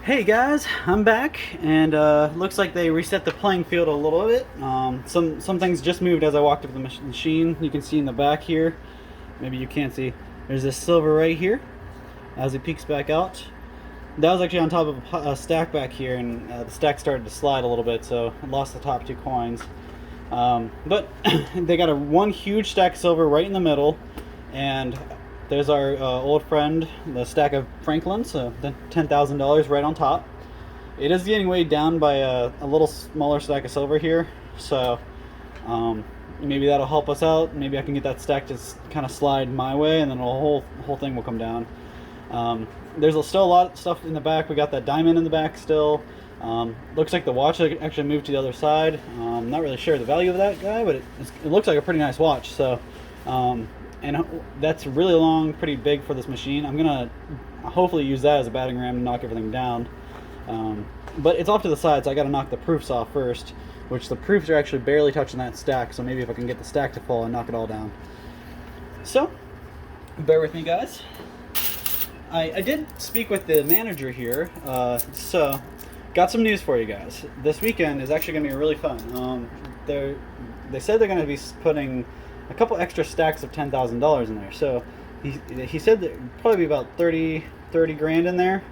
Hey guys, I'm back, and looks like they reset the playing field a little bit. Some things just moved as I walked up the machine. You can see in the back here. Maybe you can't see. There's this silver right here. As it peeks back out, that was actually on top of a stack back here, and the stack started to slide a little bit, so I lost the top two coins. But they got one huge stack of silver right in the middle, and there's our old friend, the stack of Franklins, so the $10,000 right on top. It is getting weighed down by a little smaller stack of silver here, so maybe that'll help us out. Maybe I can get that stack to kind of slide my way, and then the whole thing will come down. There's still a lot of stuff in the back. We got that diamond in the back still. Looks like the watch actually moved to the other side. Not really sure the value of that guy, but it looks like a pretty nice watch. So, and that's really long, pretty big for this machine. I'm gonna hopefully use that as a batting ram to knock everything down. But it's off to the side, so I got to knock the proofs off first, which the proofs are actually barely touching that stack. So maybe if I can get the stack to fall and knock it all down. So, bear with me, guys. I did speak with the manager here, so got some news for you guys. This weekend is actually going to be really fun. They said they're going to be putting a couple extra stacks of $10,000 in there. So he said that it'd probably be about 30 grand in there.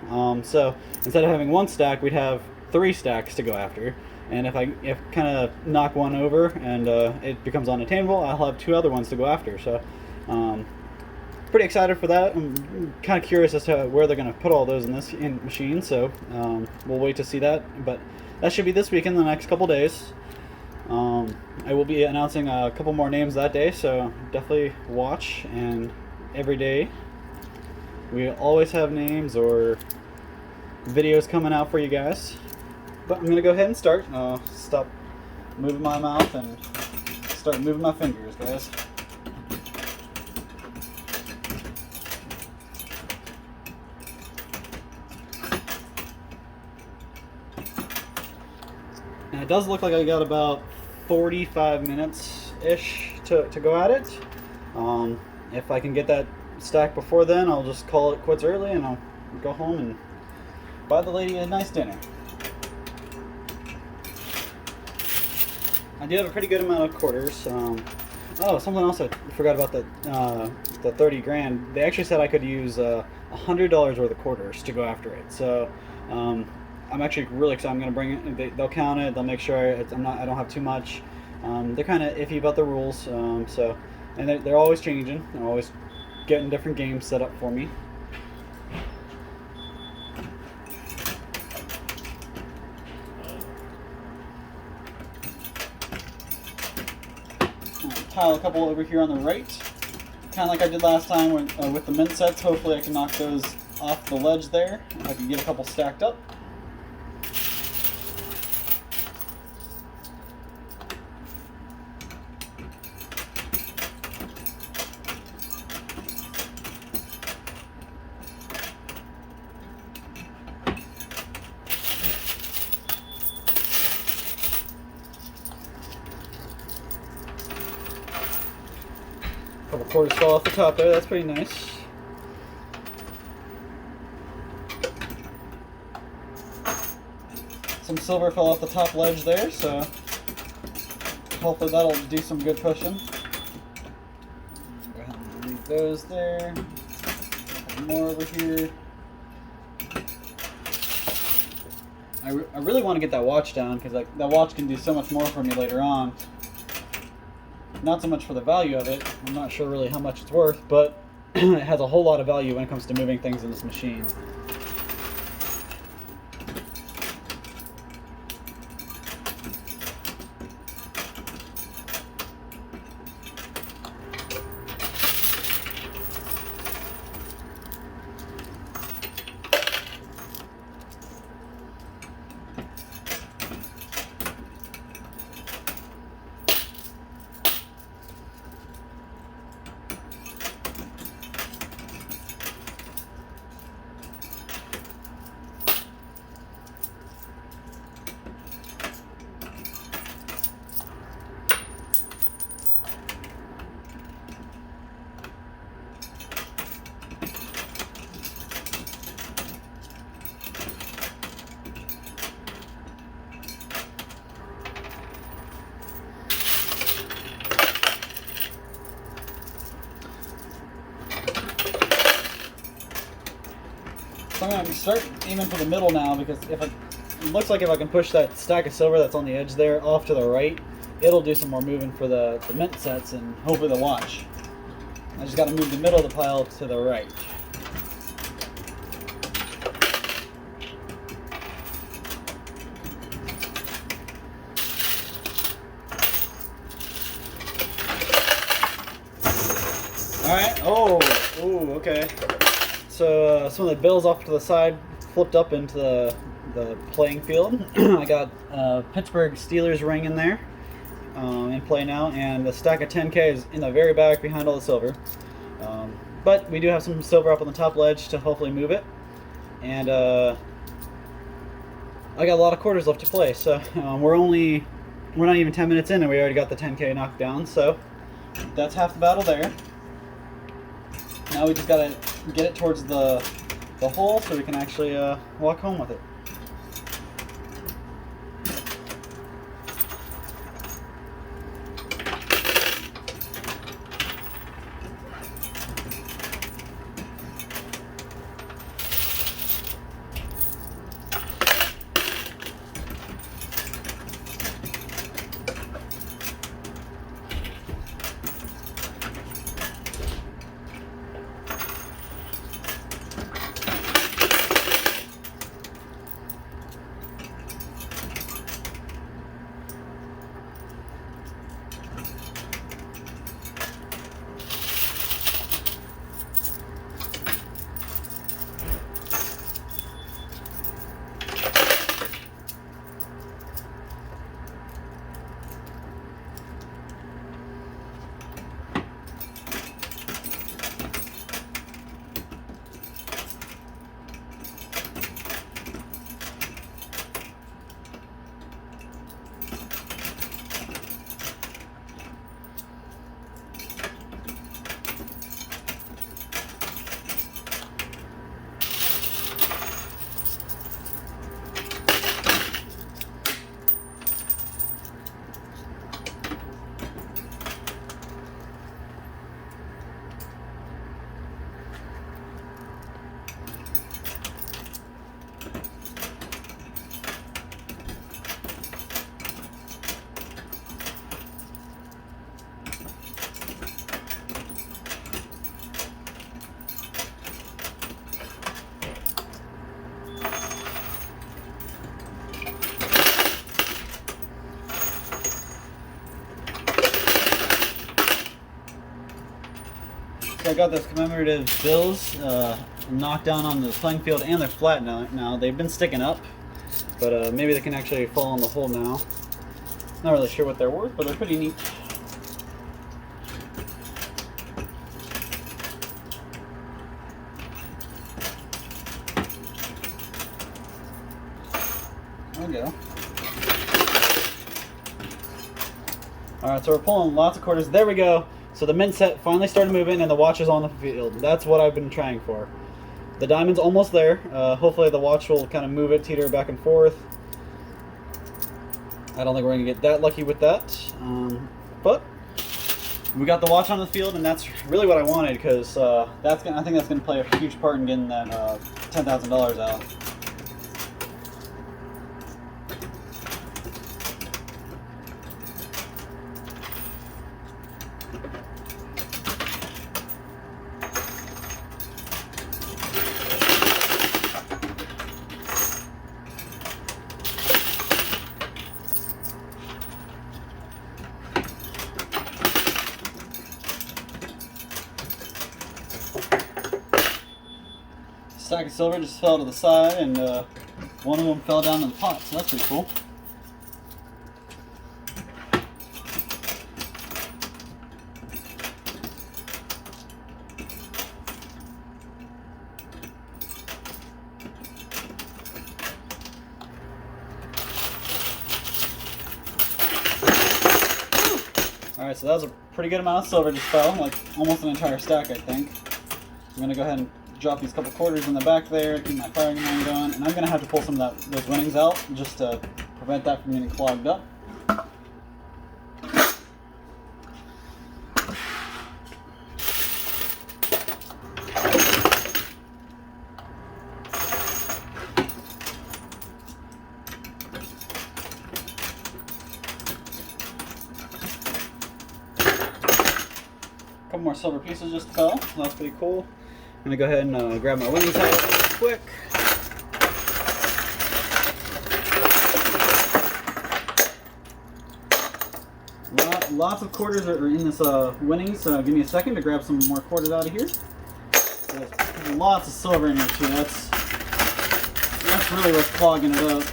So instead of having one stack, we'd have 3 stacks to go after. And if kind of knock one over and it becomes unattainable, I'll have 2 other ones to go after. So pretty excited for that. I'm kind of curious as to where they're going to put all those in this machine, so we'll wait to see that. But that should be this weekend, the next couple days. I will be announcing a couple more names that day, so definitely watch. And every day we always have names or videos coming out for you guys. But I'm going to go ahead and start. Stop moving my mouth and start moving my fingers, guys. And it does look like I got about 45 minutes-ish to go at it. If I can get that stack before then, I'll just call it quits early and I'll go home and buy the lady a nice dinner. I do have a pretty good amount of quarters. Oh, something else I forgot about the 30 grand. They actually said I could use $100 worth of quarters to go after it. So I'm actually really excited. I'm going to bring it. They'll count it. They'll make sure I don't have too much. They're kind of iffy about the rules. And they're always changing. They're always getting different games set up for me. Pile a couple over here on the right, kind of like I did last time with the mint sets. Hopefully I can knock those off the ledge there. I can get a couple stacked up. Couple quarters fall off the top there. That's pretty nice. Some silver fell off the top ledge there, so hopefully that'll do some good pushing. Go ahead and leave those there. Couple more over here. I really want to get that watch down because that watch can do so much more for me later on. Not so much for the value of it. I'm not sure really how much it's worth, but it has a whole lot of value when it comes to moving things in this machine. gonna start aiming for the middle now, because it looks like if I can push that stack of silver that's on the edge there off to the right, it'll do some more moving for the mint sets and hopefully the watch. I just got to move the middle of the pile to the right. Alright, oh, okay. So some of the bills off to the side flipped up into the playing field. I got Pittsburgh Steelers ring in there in play now, and the stack of 10K is in the very back behind all the silver. But we do have some silver up on the top ledge to hopefully move it. And I got a lot of quarters left to play, so we're not even 10 minutes in and we already got the 10K knocked down, so that's half the battle there. Now we just gotta get it towards the hole so we can actually walk home with it. So I got those commemorative bills knocked down on the playing field, and they're flat now. They've been sticking up, but maybe they can actually fall in the hole now. Not really sure what they're worth, but they're pretty neat. There we go. Alright, so we're pulling lots of quarters. There we go. So the mint set finally started moving and the watch is on the field. That's what I've been trying for. The diamond's almost there. Hopefully the watch will kind of move it, teeter back and forth. I don't think we're going to get that lucky with that. But we got the watch on the field, and that's really what I wanted, because I think that's going to play a huge part in getting that $10,000 out. Stack of silver just fell to the side, and one of them fell down in the pot, so that's pretty cool. Alright, so that was a pretty good amount of silver just fell, like almost an entire stack, I think. I'm going to go ahead and drop these couple quarters in the back there, keep my firing line going, and I'm going to have to pull some of those winnings out just to prevent that from getting clogged up. couple more silver pieces just fell, so that's pretty cool. I'm gonna go ahead and grab my winning title real quick. Lots of quarters are in this winnings, so give me a second to grab some more quarters out of here. There's lots of silver in here too. That's really what's clogging it up.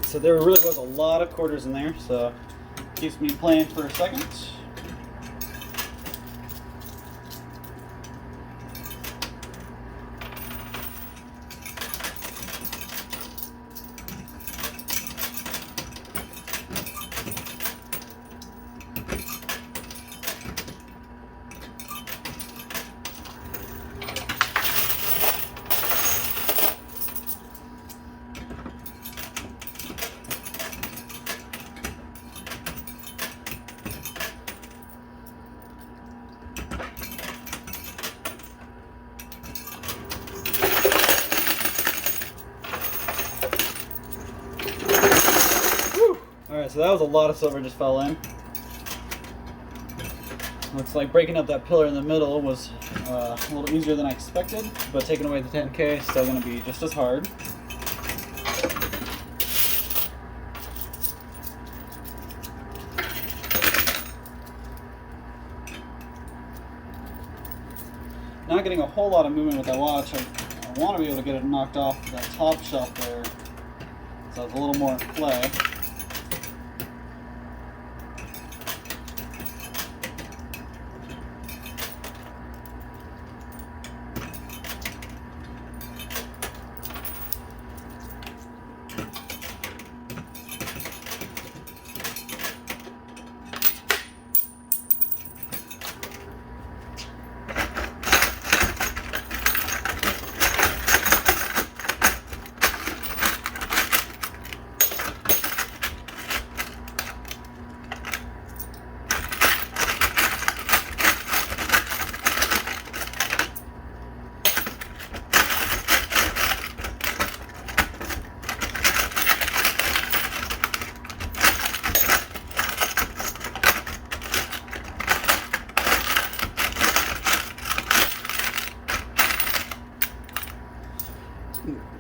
So there really was a lot of quarters in there, so keeps me playing for a second. Alright, so that was a lot of silver just fell in. Looks like breaking up that pillar in the middle was a little easier than I expected, but taking away the 10K is still going to be just as hard. Not getting a whole lot of movement with that watch. I want to be able to get it knocked off that top shelf there, so it's a little more in play.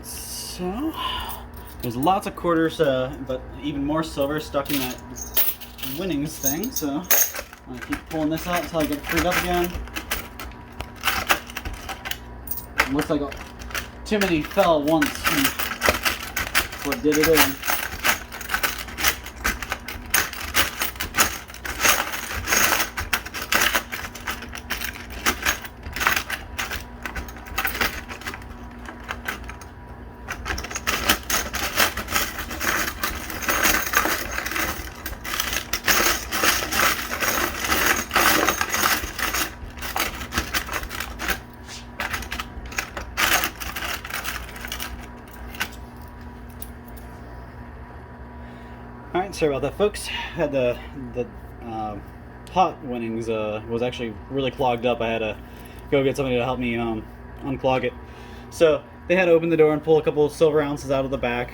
So, there's lots of quarters, but even more silver stuck in that winnings thing, so I'm gonna keep pulling this out until I get it freed up again. It looks like too many fell once, and that's what did it in. Alright, sorry about that, folks. Had the pot winnings was actually really clogged up. I had to go get somebody to help me unclog it. So they had to open the door and pull a couple of silver ounces out of the back.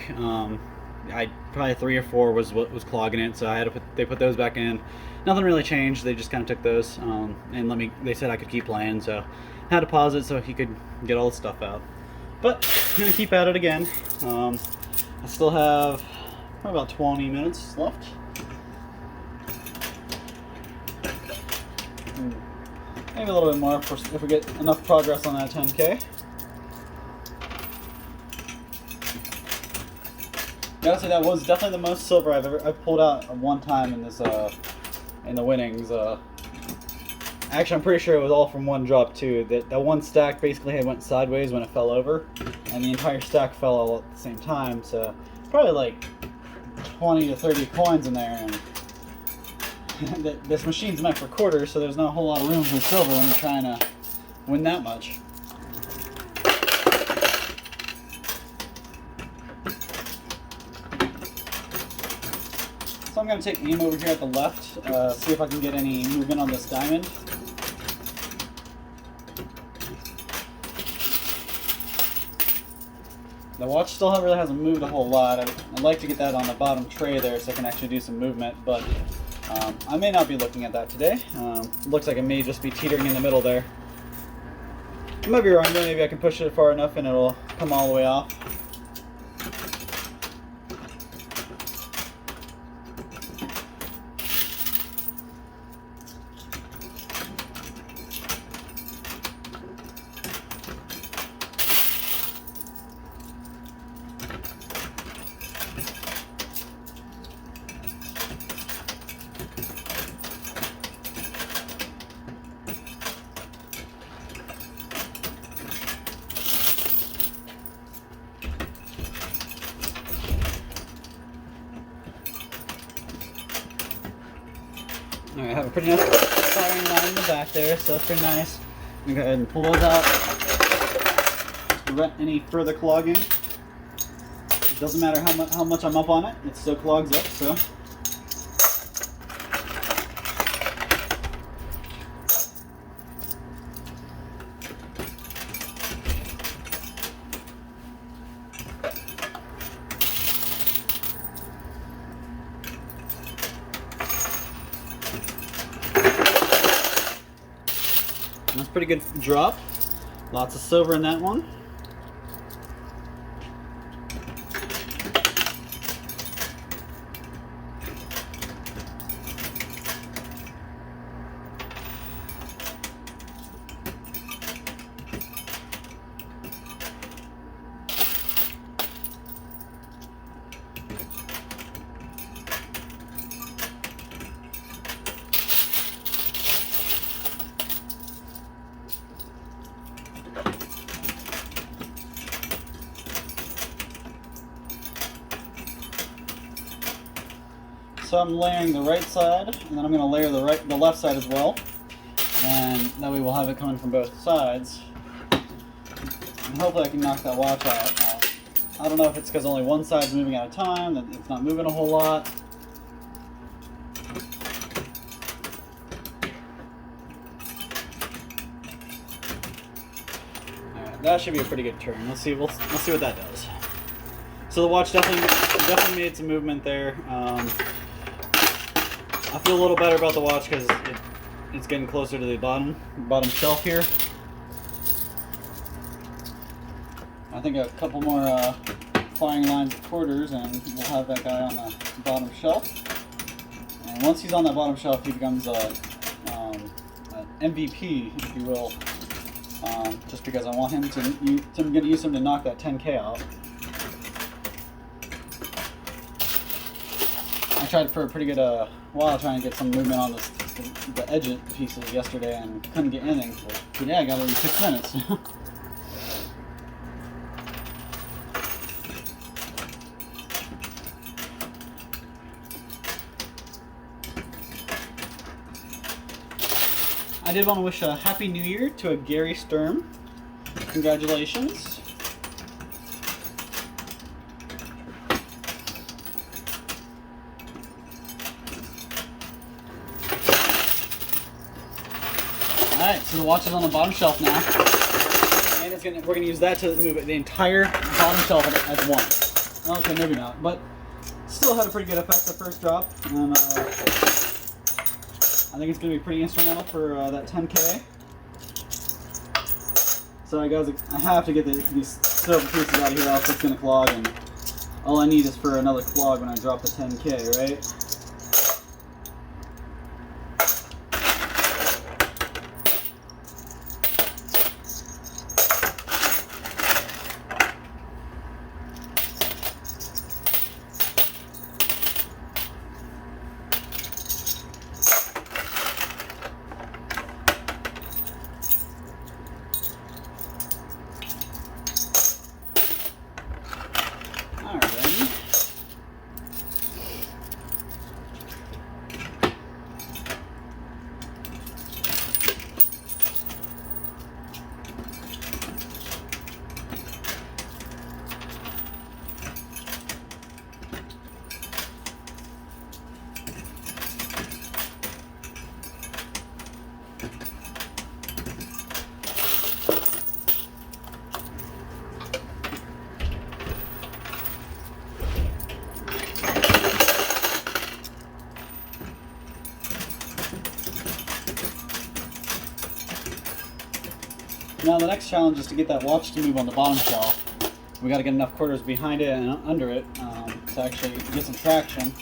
Probably 3 or 4 was what was clogging it, so I had to they put those back in. Nothing really changed. They just kind of took those and they said I could keep playing, so I had to pause it so he could get all the stuff out. But I'm gonna keep at it again. I still have probably about 20 minutes left. Maybe a little bit more if we get enough progress on that 10K. Gotta say that was definitely the most silver I've pulled out at one time in this in the winnings. Actually, I'm pretty sure it was all from one drop too. That one stack basically went sideways when it fell over. and the entire stack fell all at the same time, so probably like 20 to 30 coins in there. And this machine's meant for quarters, so there's not a whole lot of room for silver when you're trying to win that much. So I'm going to take aim over here at the left, see if I can get any movement on this diamond. The watch still really hasn't moved a whole lot. I'd like to get that on the bottom tray there so I can actually do some movement, but I may not be looking at that today. Looks like it may just be teetering in the middle there. I might be wrong, but maybe I can push it far enough and it'll come all the way off. Alright, I have a pretty nice firing line in the back there, so that's pretty nice. I'm going to go ahead and pull those out to prevent any further clogging. It doesn't matter how much I'm up on it, it still clogs up, so. That's a pretty good drop. Lots of silver in that one. So I'm layering the right side, and then I'm going to layer the left side as well, and that way we'll have it coming from both sides. And hopefully I can knock that watch out. I don't know if it's because only one side's moving at a time, that it's not moving a whole lot. Alright, that should be a pretty good turn. Let's see what that does. So the watch definitely made some movement there. I feel a little better about the watch because it's getting closer to the bottom shelf here. I think a couple more firing lines of quarters and we'll have that guy on the bottom shelf. And once he's on that bottom shelf, he becomes an MVP, if you will. Just because I want him I'm going to use him to knock that 10K out. I tried for a pretty good while trying to get some movement on the edge pieces yesterday and couldn't get anything. But today I got it in 6 minutes. I did want to wish a Happy New Year to a Gary Sturm. Congratulations. Alright, so the watch is on the bottom shelf now, and we're going to use that to move the entire bottom shelf at once. Okay, maybe not, but still had a pretty good effect the first drop, and I think it's going to be pretty instrumental for that 10K. So guys, I have to get these silver pieces out of here, else it's going to clog, and all I need is for another clog when I drop the 10K, right? Now the next challenge is to get that watch to move on the bottom shelf. We got to get enough quarters behind it and under it to actually get some traction.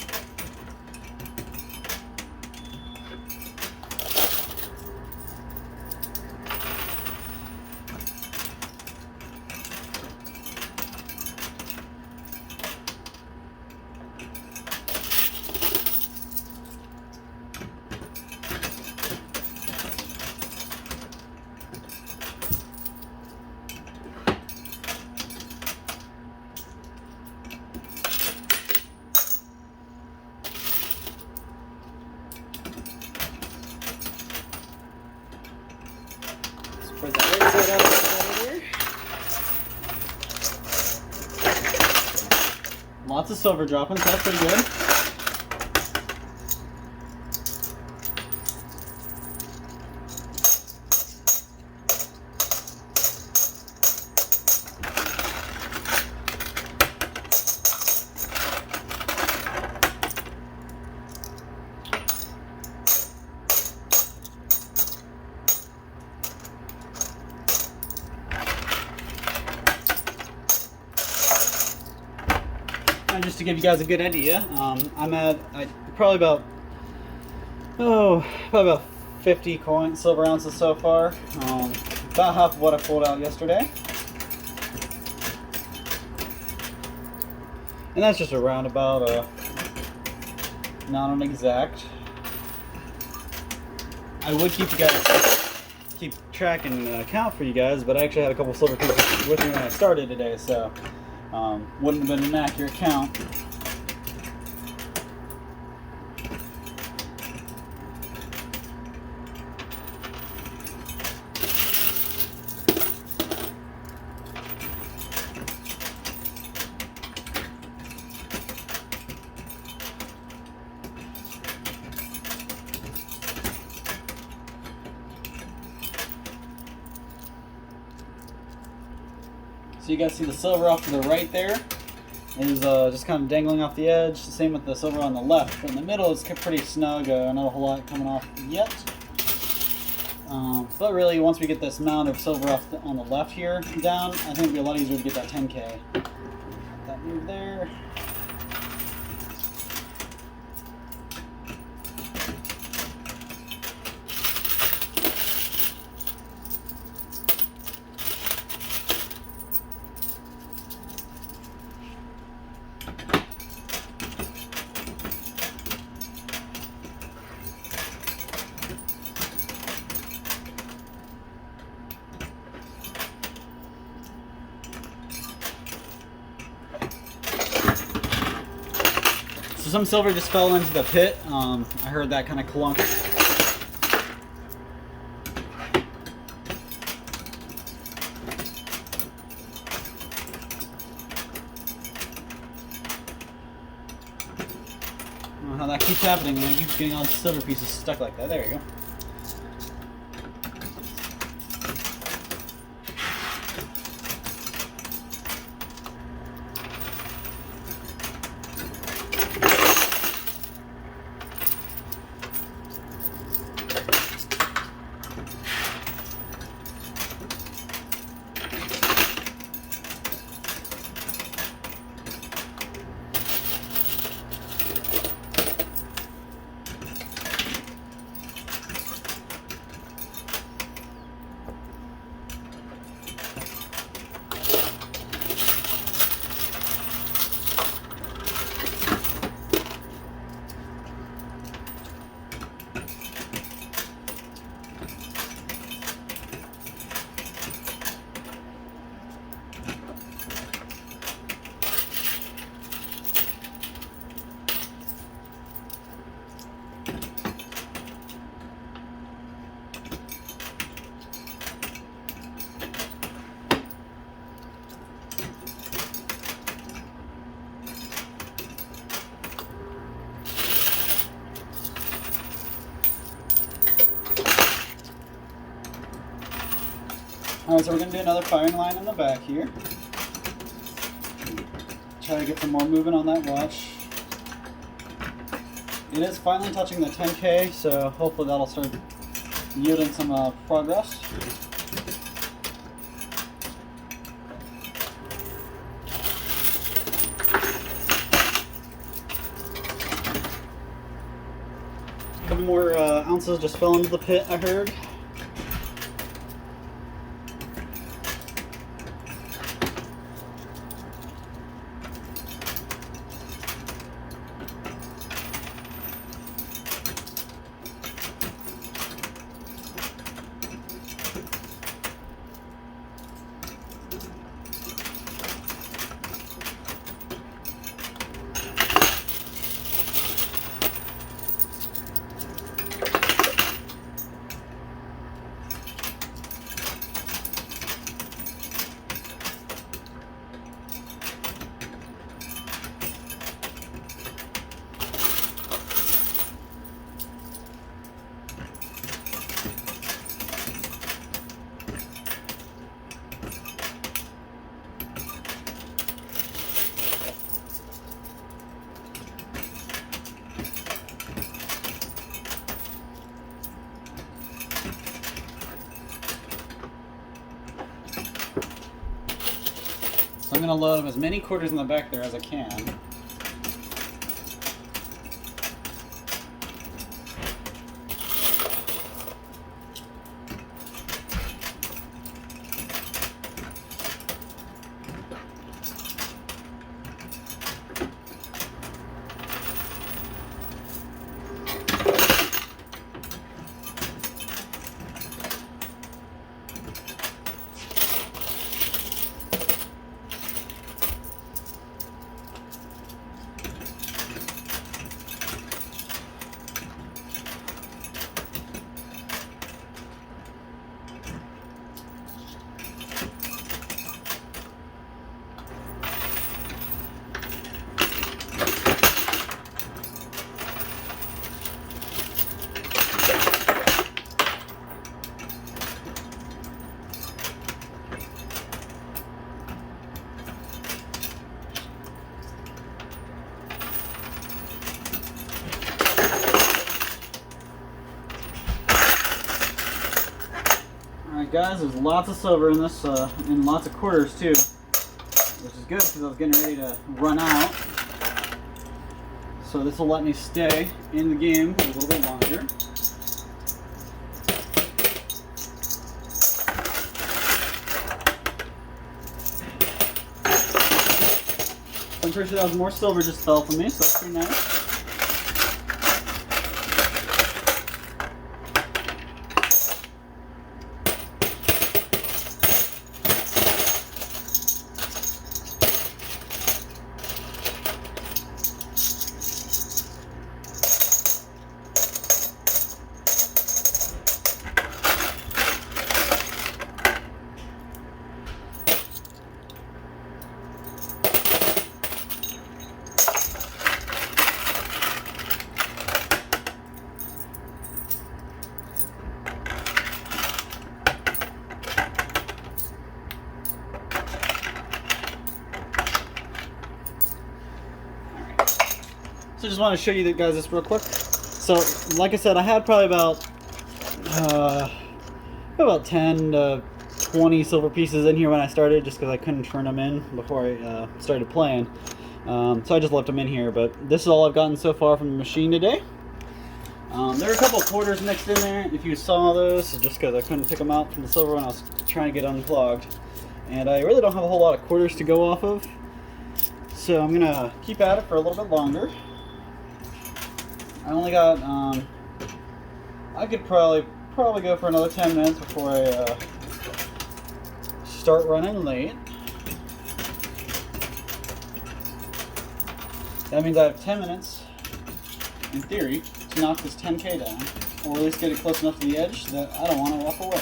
Spread that right side out of here. Lots of silver dropping, so that's pretty good. And just to give you guys a good idea, I'm at probably about 50 silver ounces so far. About half of what I pulled out yesterday. And that's just a roundabout, not an exact. I would keep track and count for you guys, but I actually had a couple silver pieces with me when I started today, so wouldn't have been an accurate count. So you guys see the silver off to the right there is just kind of dangling off the edge. The same with the silver on the left. But in the middle it's pretty snug, not a whole lot coming off yet. But really, once we get this amount of silver off on the left here down, I think it'll be a lot easier to get that 10K. That move there. So some silver just fell into the pit. I heard that kind of clunk. I don't know how that keeps happening. I keep getting all the silver pieces stuck like that. There you go. Alright, so we're going to do another firing line in the back here. Try to get some more movement on that watch. It is finally touching the 10K, so hopefully that'll start yielding some progress. ounces just fell into the pit, I heard. So I'm going to load as many quarters in the back there as I can. Alright guys, there's lots of silver in this, and lots of quarters too, which is good because I was getting ready to run out. So this will let me stay in the game a little bit longer. I'm pretty sure that was more silver just fell from me, so that's pretty nice. So just want to show you guys this real quick. So like I said, I had probably about 10 to 20 silver pieces in here when I started, just because I couldn't turn them in before I started playing. So I just left them in here, but this is all I've gotten so far from the machine today. There were a couple of quarters mixed in there, if you saw those, just because I couldn't pick them out from the silver when I was trying to get unclogged. And I really don't have a whole lot of quarters to go off of, so I'm going to keep at it for a little bit longer. I only got, I could probably go for another 10 minutes before I start running late. That means I have 10 minutes, in theory, to knock this 10K down, or at least get it close enough to the edge that I don't want to walk away.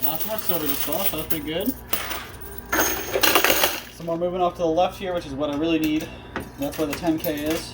Lots more silver just fell, so that's pretty good. Some more moving off to the left here, which is what I really need. That's where the 10K is.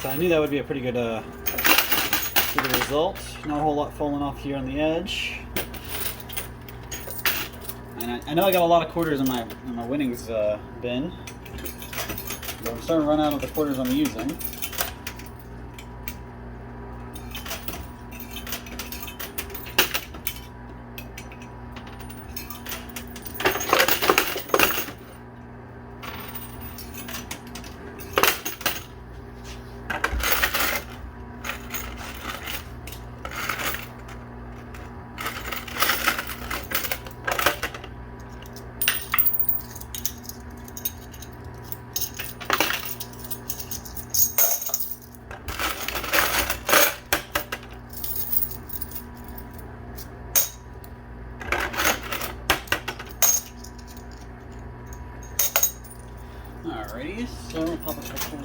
So I knew that would be a pretty good result. Not a whole lot falling off here on the edge. And I know I got a lot of quarters in my winnings bin, but I'm starting to run out of the quarters I'm using. Alrighty, so I'll pop it back in.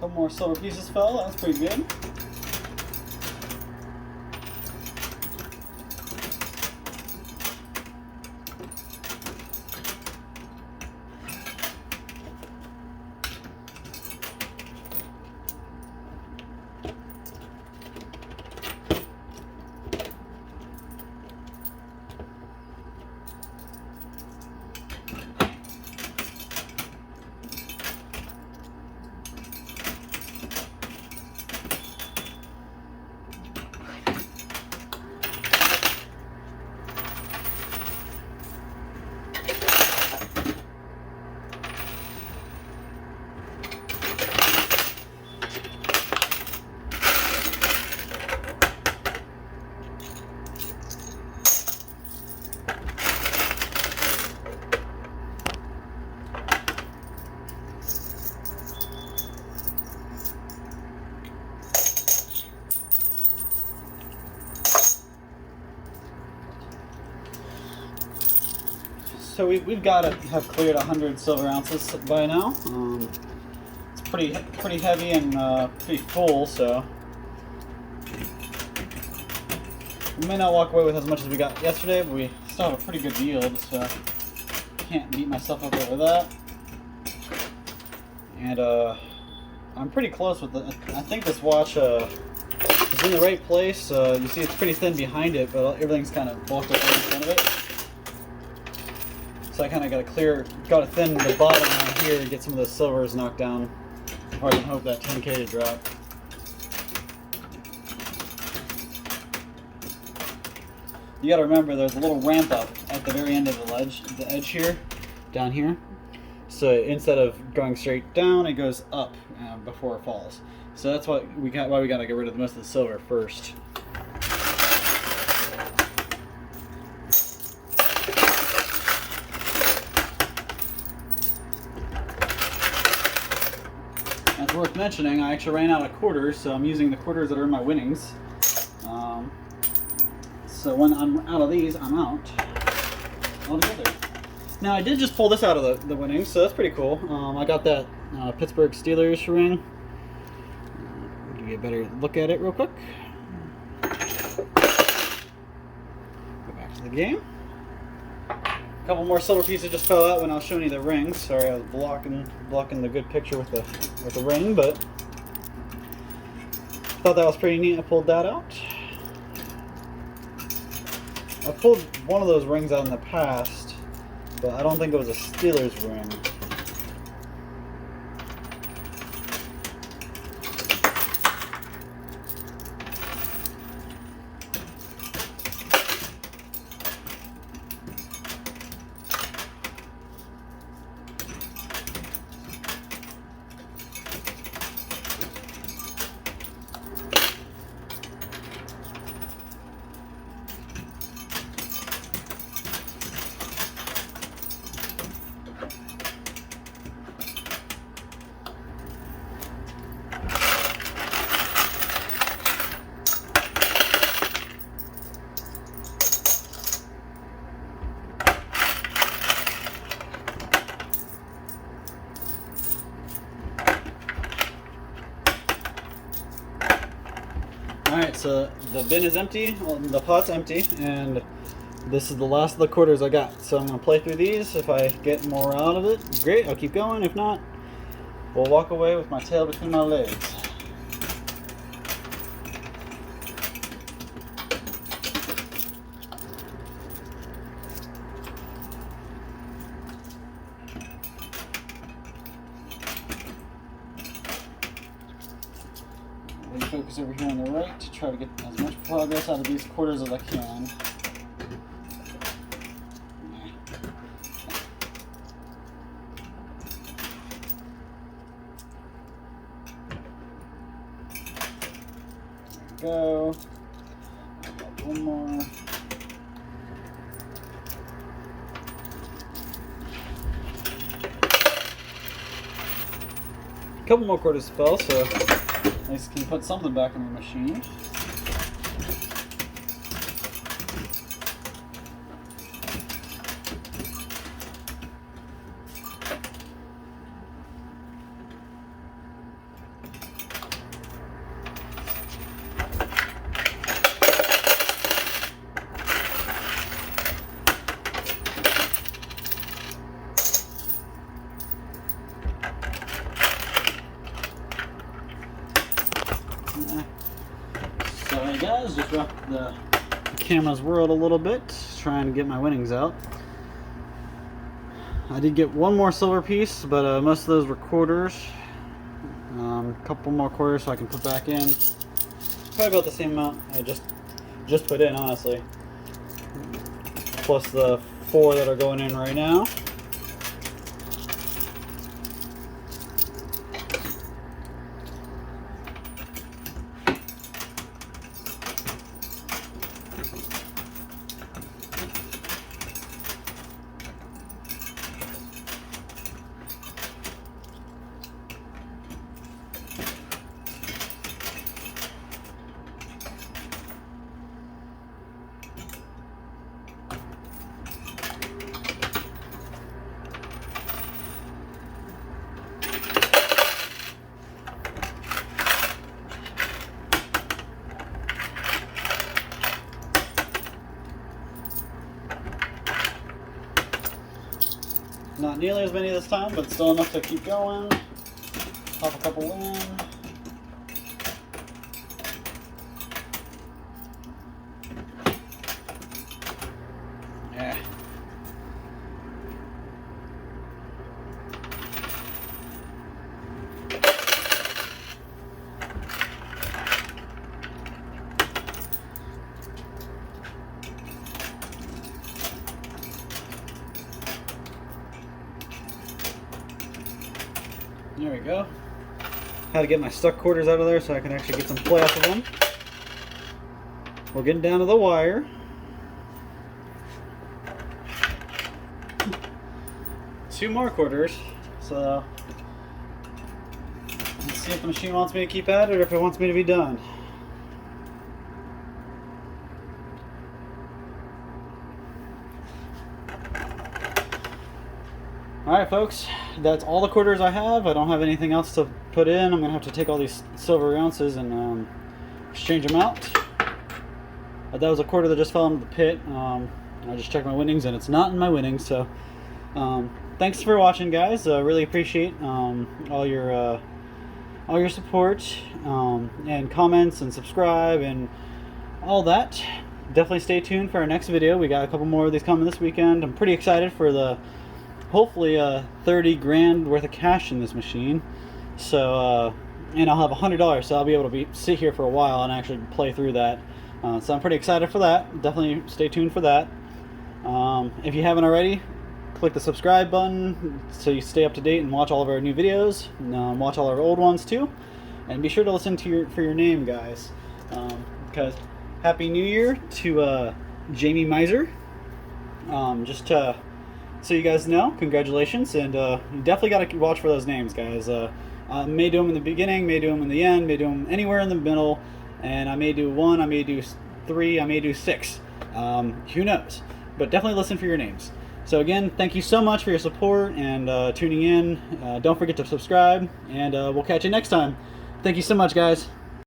Couple more silver pieces fell. That was pretty good. So we've got to have cleared 100 silver ounces by now. It's pretty heavy and pretty full, so we may not walk away with as much as we got yesterday, but we still have a pretty good yield, so can't beat myself up over that. And I'm pretty close with it. I think this watch is in the right place. You see it's pretty thin behind it, but everything's kind of bulked up in front of it. So I kind of got to thin the bottom out here to get some of the silvers knocked down before I can hope that 10K to drop. You got to remember there's a little ramp up at the very end of the edge here, down here. So instead of going straight down, it goes up before it falls. So that's why we got to get rid of most of the silver first. It's worth mentioning, I actually ran out of quarters, so I'm using the quarters that are in my winnings. So when I'm out of these, I'm out altogether. Now I did just pull this out of the winnings, so that's pretty cool. I got that Pittsburgh Steelers ring. Give you a better look at it real quick. Go back to the game. A couple more silver pieces just fell out when I was showing you the rings. Sorry, I was blocking the good picture with the ring, but thought that was pretty neat. I pulled that out. I pulled one of those rings out in the past, but I don't think it was a Steelers ring. Alright, so the bin is empty, well, the pot's empty, and this is the last of the quarters I got. So I'm going to play through these. If I get more out of it, great, I'll keep going. If not, we'll walk away with my tail between my legs. Focus over here on the right to try to get as much progress out of these quarters as I can. There we go. One more. A couple more quarters fell, so at least can put something back in the machine. Sorry guys, just rocked the camera's world a little bit, trying to get my winnings out. I did get one more silver piece, but most of those were quarters. A couple more quarters so I can put back in. Probably about the same amount I just put in, honestly. Plus the 4 that are going in right now. Not nearly as many this time, but still enough to keep going. Pop a couple in. Yeah. There we go. Had to get my stuck quarters out of there so I can actually get some play off of them. We're getting down to the wire. Two more quarters. So let's see if the machine wants me to keep at it or if it wants me to be done. Alright folks, that's all the quarters I have. I don't have anything else to put in. I'm going to have to take all these silver ounces and exchange them out. But that was a quarter that just fell into the pit. I just checked my winnings and it's not in my winnings. So thanks for watching guys. Really appreciate all your support and comments and subscribe and all that. definitely stay tuned for our next video. We got a couple more of these coming this weekend. I'm pretty excited for the hopefully 30 grand worth of cash in this machine. So and I'll have $100, so I'll be able to sit here for a while and actually play through that. So I'm pretty excited for that. Definitely stay tuned for that. If you haven't already, click the subscribe button so you stay up to date and watch all of our new videos. And, watch all our old ones too. And be sure to listen to for your name, guys. Because Happy New Year to Jamie Miser. Just so you guys know, congratulations, and you definitely got to watch for those names, guys. May do them in the beginning, may do them in the end, may do them anywhere in the middle, and I may do 1, I may do 3, I may do 6. Who knows? But definitely listen for your names. So again, thank you so much for your support and tuning in. Don't forget to subscribe, and we'll catch you next time. Thank you so much, guys.